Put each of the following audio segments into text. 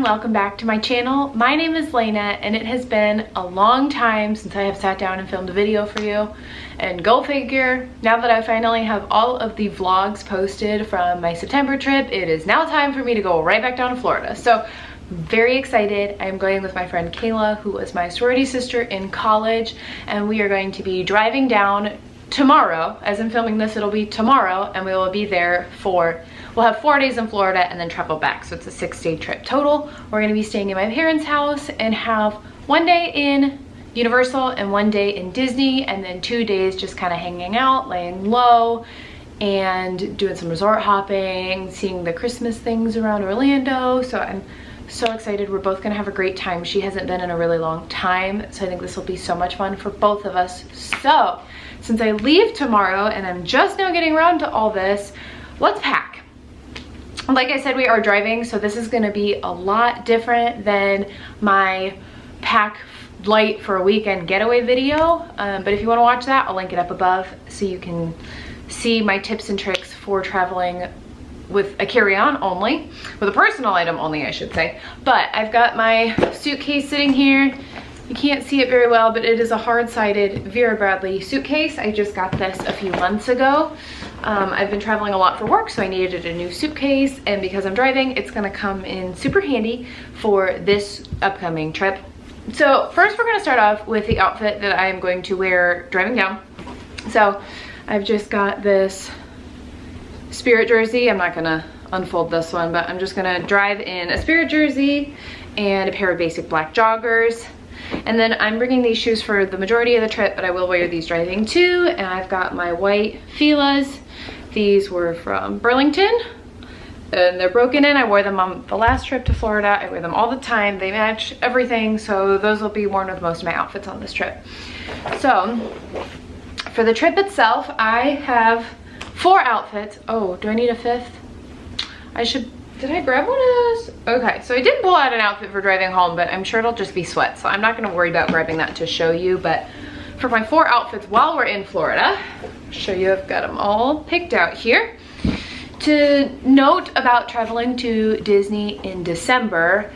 welcome back to my channel. My name is Lena and it has been a long time since I have sat down and filmed a video for you. And go figure, now that I finally have all of the vlogs posted from my September trip, it is now time for me to go right back down to Florida. So very excited. I'm going with my friend Kayla, who was my sorority sister in college, and we are going to be driving down tomorrow. As I'm filming this, it'll be tomorrow, and we will be there we'll have 4 days in Florida and then travel back. So it's a 6-day trip total. We're gonna be staying in my parents' house and have 1 day in Universal and 1 day in Disney, and then 2 days just kind of hanging out, laying low, and doing some resort hopping, seeing the Christmas things around Orlando. So I'm so excited. We're both gonna have a great time. She hasn't been in a really long time, so I think this will be so much fun for both of us. So since I leave tomorrow and I'm just now getting around to all this, let's pack. Like I said, we are driving, so this is gonna be a lot different than my pack light for a weekend getaway video. But if you wanna watch that, I'll link it up above so you can see my tips and tricks for traveling with a carry-on only, with a personal item only, I should say. But I've got my suitcase sitting here. You can't see it very well, but it is a hard-sided Vera Bradley suitcase. I just got this a few months ago. I've been traveling a lot for work, so I needed a new suitcase, and because I'm driving, it's gonna come in super handy for this upcoming trip. So first we're gonna start off with the outfit that I am going to wear driving down. So I've just got this Spirit jersey. I'm not gonna unfold this one, but I'm just gonna drive in a Spirit jersey and a pair of basic black joggers. And then I'm bringing these shoes for the majority of the trip, but I will wear these driving too. And I've got my white Fila's. These were from Burlington and they're broken in. I wore them on the last trip to Florida. I wear them all the time. They match everything, so those will be worn with most of my outfits on this trip. So for the trip itself, I have 4 outfits. Oh, do I need a 5th? Did I grab one of those? Okay, so I didn't pull out an outfit for driving home, but I'm sure it'll just be sweat, so I'm not gonna worry about grabbing that to show you. But for my 4 outfits while we're in Florida, I'll show you, I've got them all picked out here. To note about traveling to Disney in December,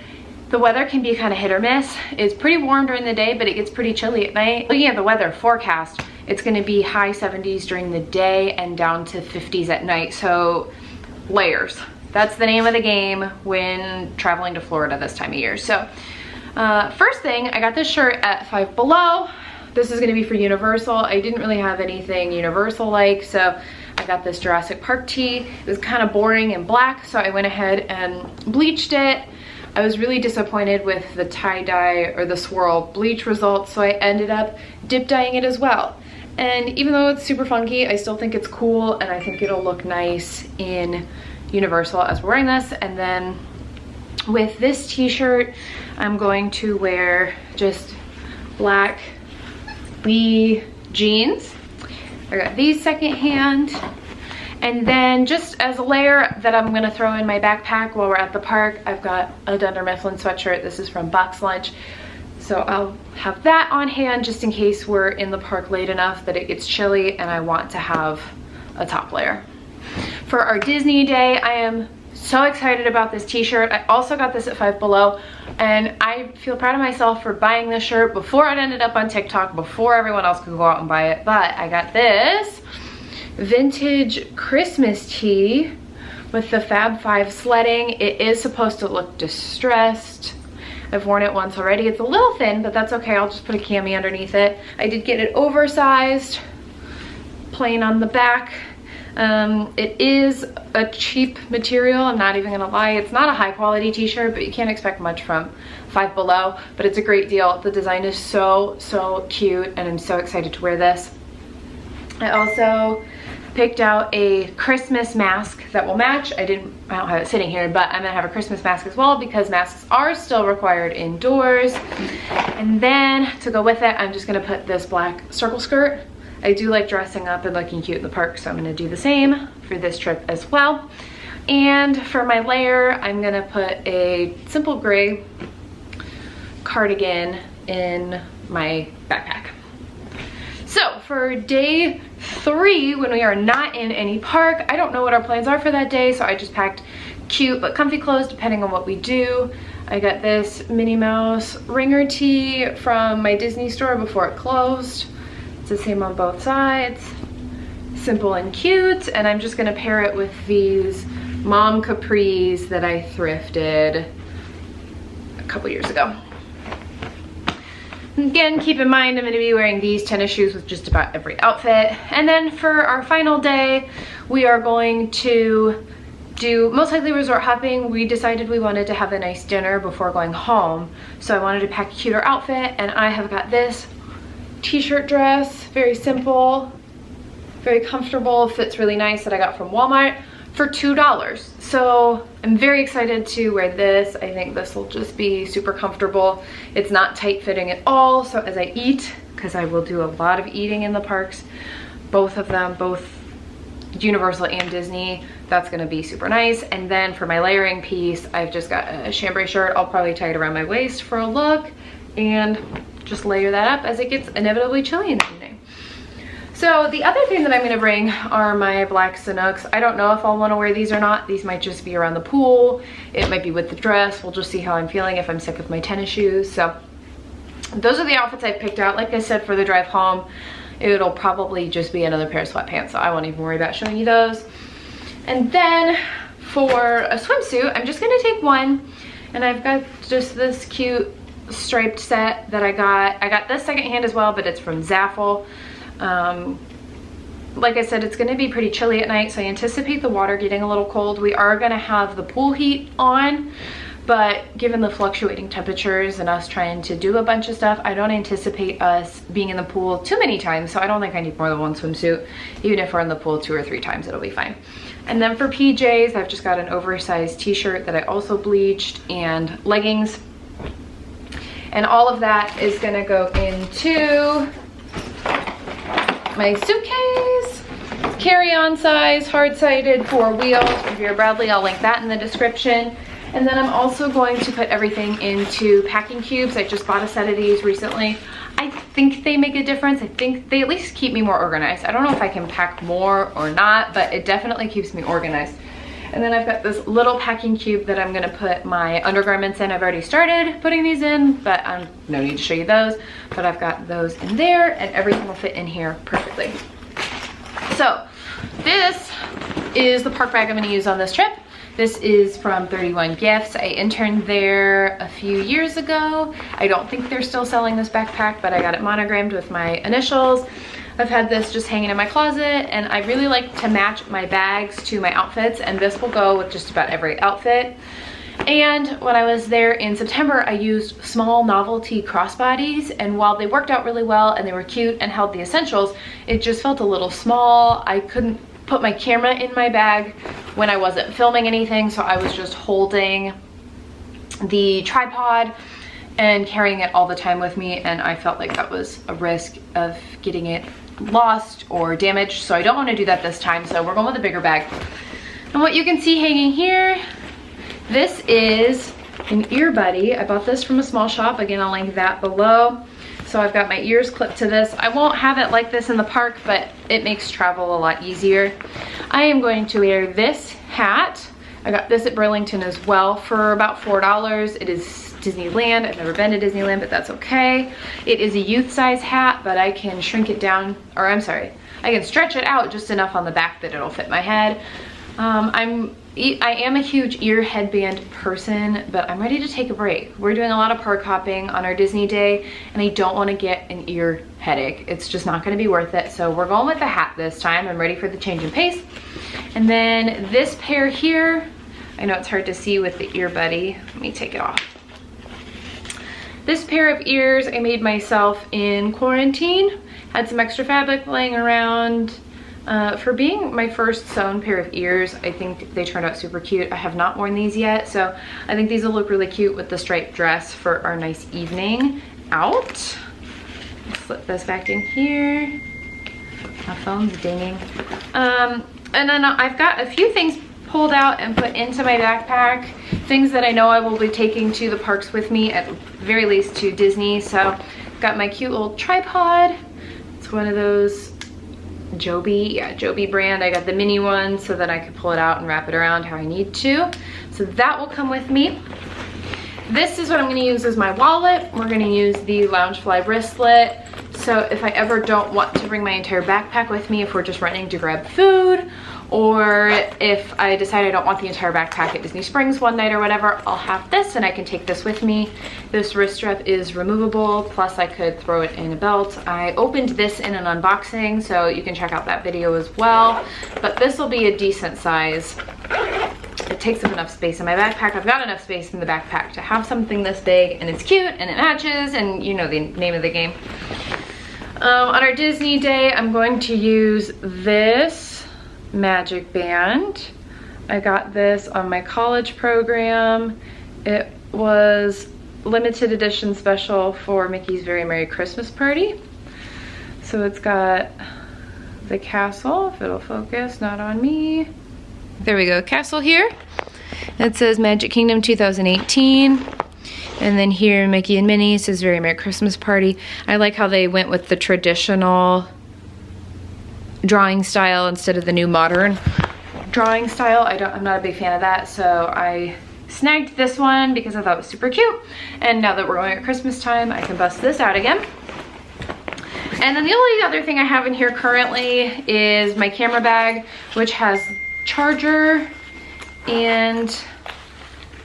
the weather can be kind of hit or miss. It's pretty warm during the day, but it gets pretty chilly at night. Looking at the weather forecast, it's gonna be high 70s during the day and down to 50s at night, so layers. That's the name of the game when traveling to Florida this time of year. So first thing, I got this shirt at Five Below. This is gonna be for Universal. I didn't really have anything Universal-like, so I got this Jurassic Park tee. It was kind of boring and black, so I went ahead and bleached it. I was really disappointed with the tie-dye or the swirl bleach results, so I ended up dip dyeing it as well. And even though it's super funky, I still think it's cool, and I think it'll look nice in Universal as we're wearing this. And then with this t-shirt, I'm going to wear just black Lee jeans. I got these secondhand. And then just as a layer that I'm gonna throw in my backpack while we're at the park, I've got a Dunder Mifflin sweatshirt. This is from Box Lunch. So I'll have that on hand just in case we're in the park late enough that it gets chilly and I want to have a top layer. For our Disney day, I am so excited about this t-shirt. I also got this at Five Below, and I feel proud of myself for buying this shirt before it ended up on TikTok, before everyone else could go out and buy it. But I got this vintage Christmas tee with the Fab Five sledding. It is supposed to look distressed. I've worn it once already. It's a little thin, but that's okay. I'll just put a cami underneath it. I did get it oversized, plain on the back. It is a cheap material, I'm not even gonna lie. It's not a high quality t-shirt, but you can't expect much from Five Below, but it's a great deal. The design is so cute, and I'm so excited to wear this. I also picked out a Christmas mask that will match. I don't have it sitting here, but I'm gonna have a Christmas mask as well because masks are still required indoors. And then to go with it, I'm just gonna put this black circle skirt. I do like dressing up and looking cute in the park, so I'm gonna do the same for this trip as well. And for my layer, I'm gonna put a simple gray cardigan in my backpack. So for day 3, when we are not in any park, I don't know what our plans are for that day, so I just packed cute but comfy clothes depending on what we do. I got this Minnie Mouse ringer tee from my Disney store before it closed. It's the same on both sides. Simple and cute, and I'm just gonna pair it with these mom capris that I thrifted a couple years ago. Again, keep in mind I'm going to be wearing these tennis shoes with just about every outfit. And then for our final day, we are going to do most likely resort hopping. We decided we wanted to have a nice dinner before going home, so I wanted to pack a cuter outfit, and I have got this t-shirt dress, very simple, very comfortable, fits really nice, that I got from Walmart for $2. So I'm very excited to wear this. I think this will just be super comfortable. It's not tight fitting at all, so as I eat, because I will do a lot of eating in the parks, both of them, both Universal and Disney, that's gonna be super nice. And then for my layering piece, I've just got a chambray shirt. I'll probably tie it around my waist for a look and just layer that up as it gets inevitably chilly in the evening. So the other thing that I'm gonna bring are my black Sanooks. I don't know if I'll wanna wear these or not. These might just be around the pool. It might be with the dress. We'll just see how I'm feeling, if I'm sick of my tennis shoes. So those are the outfits I picked out. Like I said, for the drive home, it'll probably just be another pair of sweatpants, so I won't even worry about showing you those. And then for a swimsuit, I'm just gonna take one, and I've got just this cute striped set that I got. I got this secondhand as well, but it's from Zaful. Like I said, it's going to be pretty chilly at night, so I anticipate the water getting a little cold. We are going to have the pool heat on, but given the fluctuating temperatures and us trying to do a bunch of stuff, I don't anticipate us being in the pool too many times, so I don't think I need more than one swimsuit. Even if we're in the pool 2 or 3 times, it'll be fine. And then for PJs, I've just got an oversized t-shirt that I also bleached, and leggings. And all of that is going to go into my suitcase, carry-on size, hard-sided, 4-wheel from Vera Bradley. I'll link that in the description. And then I'm also going to put everything into packing cubes. I just bought a set of these recently. I think they make a difference. I think they at least keep me more organized. I don't know if I can pack more or not, but it definitely keeps me organized. And then I've got this little packing cube that I'm gonna put my undergarments in. I've already started putting these in, but no need to show you those. But I've got those in there, and everything will fit in here perfectly. So this is the park bag I'm gonna use on this trip. This is from 31 Gifts. I interned there a few years ago. I don't think they're still selling this backpack, but I got it monogrammed with my initials. I've had this just hanging in my closet, and I really like to match my bags to my outfits, and this will go with just about every outfit. And when I was there in September, I used small novelty crossbodies, and while they worked out really well and they were cute and held the essentials, it just felt a little small. I couldn't put my camera in my bag when I wasn't filming anything, so I was just holding the tripod and carrying it all the time with me, and I felt like that was a risk of getting it lost or damaged, so I don't want to do that this time, so we're going with a bigger bag. And what you can see hanging here, this is an ear buddy. I bought this from a small shop. Again, I'll link that below. So I've got my ears clipped to this. I won't have it like this in the park, but it makes travel a lot easier. I am going to wear this hat. I got this at Burlington as well for about $4. It is Disneyland. I've never been to Disneyland, but that's okay. It is a youth size hat, but I can shrink it down, or I'm sorry, I can stretch it out just enough on the back that it'll fit my head. I am a huge ear headband person, but I'm ready to take a break. We're doing a lot of park hopping on our Disney day, and I don't want to get an ear headache. It's just not going to be worth it. So we're going with the hat this time. I'm ready for the change in pace. And then this pair here, I know it's hard to see with the ear buddy. Let me take it off. This pair of ears I made myself in quarantine. Had some extra fabric laying around. For being my first sewn pair of ears, I think they turned out super cute. I have not worn these yet, so I think these will look really cute with the striped dress for our nice evening out. Slip this back in here. My phone's dinging. And then I've got a few things pulled out and put into my backpack. Things that I know I will be taking to the parks with me, at very least to Disney. So got my cute little tripod. It's one of those Joby brand. I got the mini one so that I could pull it out and wrap it around how I need to. So that will come with me. This is what I'm gonna use as my wallet. We're gonna use the Loungefly bracelet. So if I ever don't want to bring my entire backpack with me, if we're just running to grab food, or if I decide I don't want the entire backpack at Disney Springs one night or whatever, I'll have this and I can take this with me. This wrist strap is removable, plus I could throw it in a belt. I opened this in an unboxing, so you can check out that video as well. But this will be a decent size. It takes up enough space in my backpack. I've got enough space in the backpack to have something this big, and it's cute and it matches, and you know the name of the game. On our Disney day, I'm going to use this magic band. I got this on my college program. It was limited edition special for Mickey's Very Merry Christmas Party. So it's got the castle, if it'll focus, not on me. There we go, castle here. It says Magic Kingdom 2018. And then here, Mickey and Minnie, it says Very Merry Christmas Party. I like how they went with the traditional drawing style instead of the new modern drawing style. I'm not a big fan of that, so I snagged this one because I thought it was super cute. And now that we're going at Christmas time, I can bust this out again. And then the only other thing I have in here currently is my camera bag, which has charger and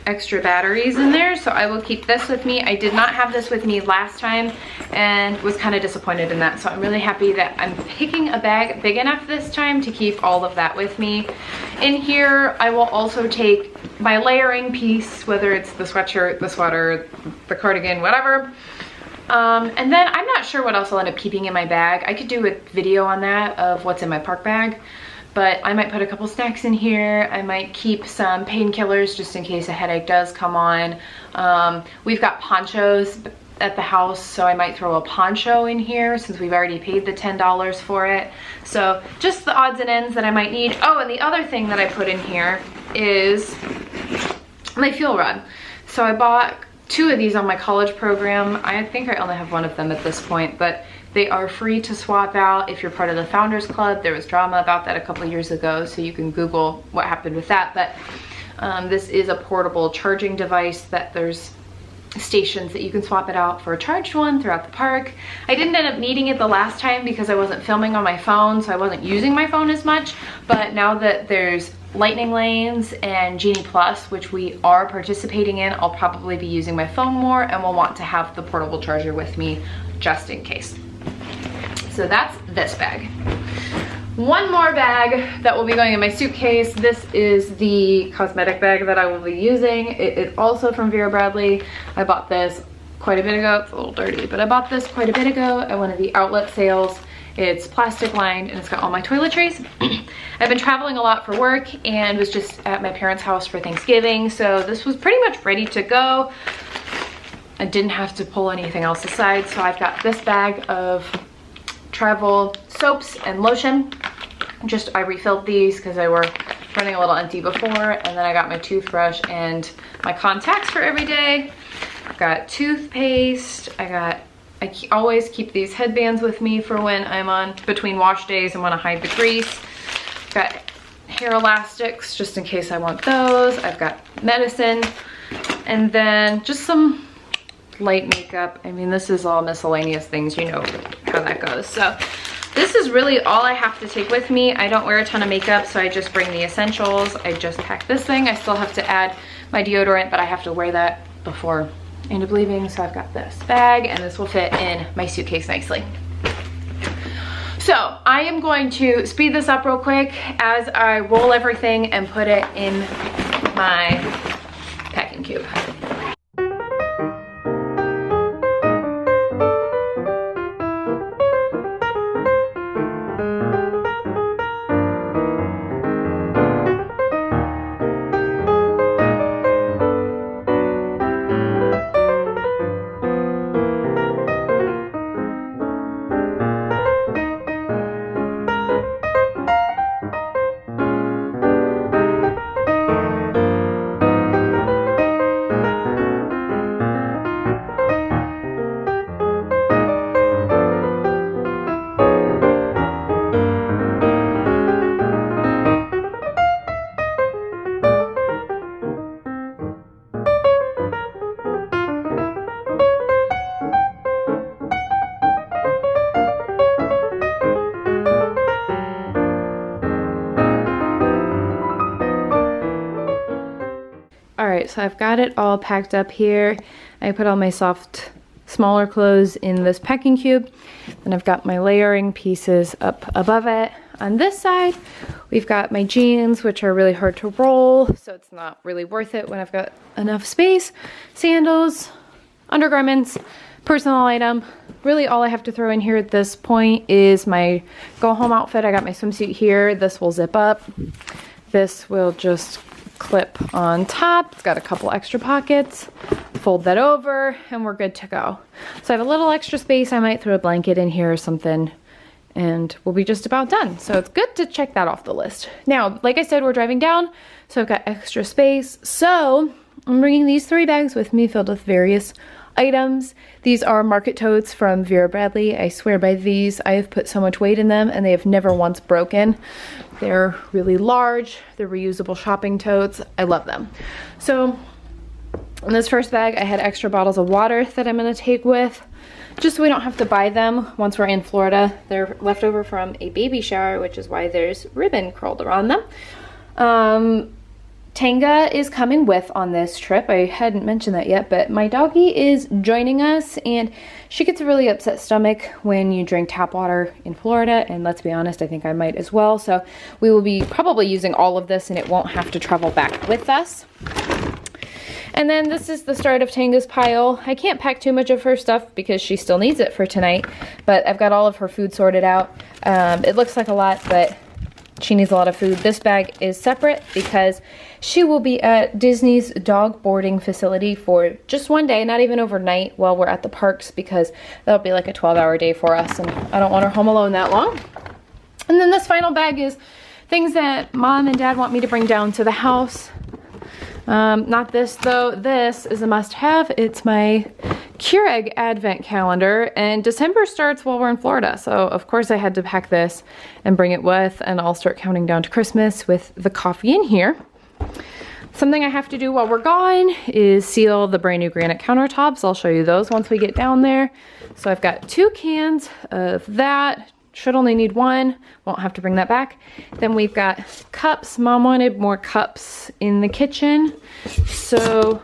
extra batteries in there, so I will keep this with me. I did not have this with me last time and was kind of disappointed in that, so I'm really happy that I'm picking a bag big enough this time to keep all of that with me. In here, I will also take my layering piece, whether it's the sweatshirt, the sweater, the cardigan, whatever. And then I'm not sure what else I'll end up keeping in my bag. I could do a video on that of what's in my park bag. But I might put a couple snacks in here. I might keep some painkillers just in case a headache does come on. We've got ponchos at the house, so I might throw a poncho in here since we've already paid the $10 for it. So just the odds and ends that I might need. Oh, and the other thing that I put in here is my fuel rod. So I bought 2 of these on my college program. I think I only have 1 of them at this point, but they are free to swap out if you're part of the Founders Club. There was drama about that a couple of years ago, so you can Google what happened with that. But this is a portable charging device that there's stations that you can swap it out for a charged one throughout the park. I didn't end up needing it the last time because I wasn't filming on my phone, so I wasn't using my phone as much. But now that there's Lightning Lanes and Genie Plus, which we are participating in, I'll probably be using my phone more and will want to have the portable charger with me just in case. So that's this bag. One more bag that will be going in my suitcase. This is the cosmetic bag that I will be using. It is also from Vera Bradley. I bought this quite a bit ago. It's a little dirty, but I bought this quite a bit ago at one of the outlet sales. It's plastic lined and it's got all my toiletries. I've been traveling a lot for work and was just at my parents' house for Thanksgiving, so this was pretty much ready to go. I didn't have to pull anything else aside, so I've got this bag of travel soaps and lotion. I refilled these because they were running a little empty before, and then I got my toothbrush and my contacts for every day. I've got toothpaste. I always keep these headbands with me for when I'm on between wash days and want to hide the grease. I've got hair elastics just in case I want those. I've got medicine, and then just some light makeup. I mean, this is all miscellaneous things, you know how that goes. So this is really all I have to take with me. I don't wear a ton of makeup, so I just bring the essentials. I just pack this thing. I still have to add my deodorant, but I have to wear that before I end up leaving. So I've got this bag, and this will fit in my suitcase nicely. So I am going to speed this up real quick as I roll everything and put it in my packing cube. right, so I've got it all packed up here. I put all my soft, smaller clothes in this packing cube. And I've got my layering pieces up above it. On this side, we've got my jeans, which are really hard to roll, so it's not really worth it when I've got enough space. Sandals, undergarments, personal item. Really all I have to throw in here at this point is my go home outfit. I got my swimsuit here. This will zip up. This will just clip on top. It's got a couple extra pockets. Fold that over and we're good to go. So I have a little extra space. I might throw a blanket in here or something and we'll be just about done. So it's good to check that off the list. Now, like I said, we're driving down, so I've got extra space. So I'm bringing these 3 bags with me filled with various items. These are market totes from Vera Bradley. I swear by these. I have put so much weight in them and they have never once broken. They're really large. They're reusable shopping totes. I love them. So in this first bag, I had extra bottles of water that I'm gonna take with, just so we don't have to buy them once we're in Florida. They're left over from a baby shower, which is why there's ribbon curled around them. Tanga is coming with on this trip. I hadn't mentioned that yet, but my doggie is joining us and she gets a really upset stomach when you drink tap water in Florida, and let's be honest, I think I might as well. So we will be probably using all of this and it won't have to travel back with us. And then this is the start of Tanga's pile. I can't pack too much of her stuff because she still needs it for tonight, but I've got all of her food sorted out. It looks like a lot, but she needs a lot of food. This bag is separate because she will be at Disney's dog boarding facility for just one day, not even overnight while we're at the parks, because that'll be like a 12-hour day for us and I don't want her home alone that long. And then this final bag is things that Mom and Dad want me to bring down to the house. Not this though. This is a must-have. It's my Keurig advent calendar, and December starts while we're in Florida, so of course I had to pack this and bring it with, and I'll start counting down to Christmas with the coffee in here. Something I have to do while we're gone is seal the brand new granite countertops. I'll show you those once we get down there. So I've got 2 cans of that. Should only need 1, won't have to bring that back. Then we've got cups. Mom wanted more cups in the kitchen. So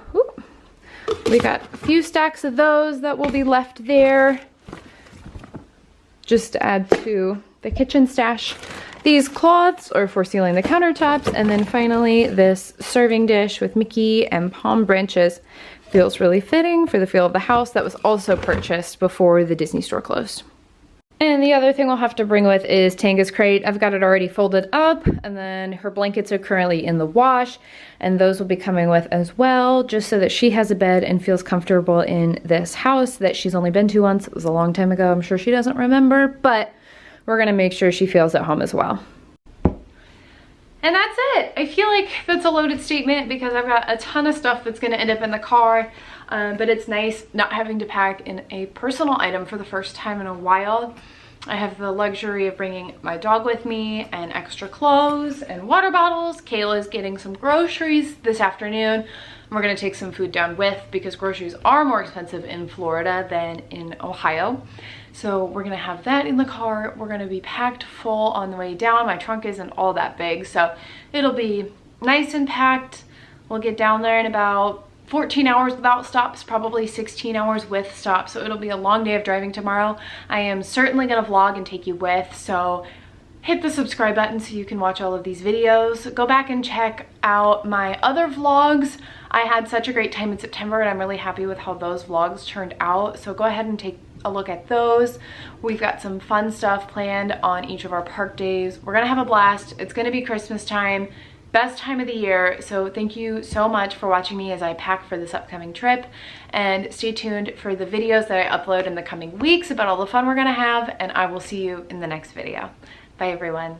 we got a few stacks of those that will be left there, just to add to the kitchen stash. These cloths are for sealing the countertops. And then finally this serving dish with Mickey and palm branches. Feels really fitting for the feel of the house. That was also purchased before the Disney store closed. And the other thing we'll have to bring with is Tanga's crate. I've got it already folded up, and then her blankets are currently in the wash, and those will be coming with as well, just so that she has a bed and feels comfortable in this house that she's only been to once. It was a long time ago. I'm sure she doesn't remember, but we're gonna make sure she feels at home as well. And that's it. I feel like that's a loaded statement because I've got a ton of stuff that's gonna end up in the car, but it's nice not having to pack in a personal item for the first time in a while. I have the luxury of bringing my dog with me and extra clothes and water bottles. Kayla's getting some groceries this afternoon. And we're gonna take some food down with because groceries are more expensive in Florida than in Ohio. So we're gonna have that in the car. We're gonna be packed full on the way down. My trunk isn't all that big, so it'll be nice and packed. We'll get down there in about 14 hours without stops, probably 16 hours with stops, so it'll be a long day of driving tomorrow. I am certainly gonna vlog and take you with, so hit the subscribe button so you can watch all of these videos. Go back and check out my other vlogs. I had such a great time in September and I'm really happy with how those vlogs turned out, so go ahead and take a look at those. We've got some fun stuff planned on each of our park days. We're gonna have a blast. It's gonna be Christmas time. Best time of the year, so thank you so much for watching me as I pack for this upcoming trip, and stay tuned for the videos that I upload in the coming weeks about all the fun we're gonna have, and I will see you in the next video. Bye everyone.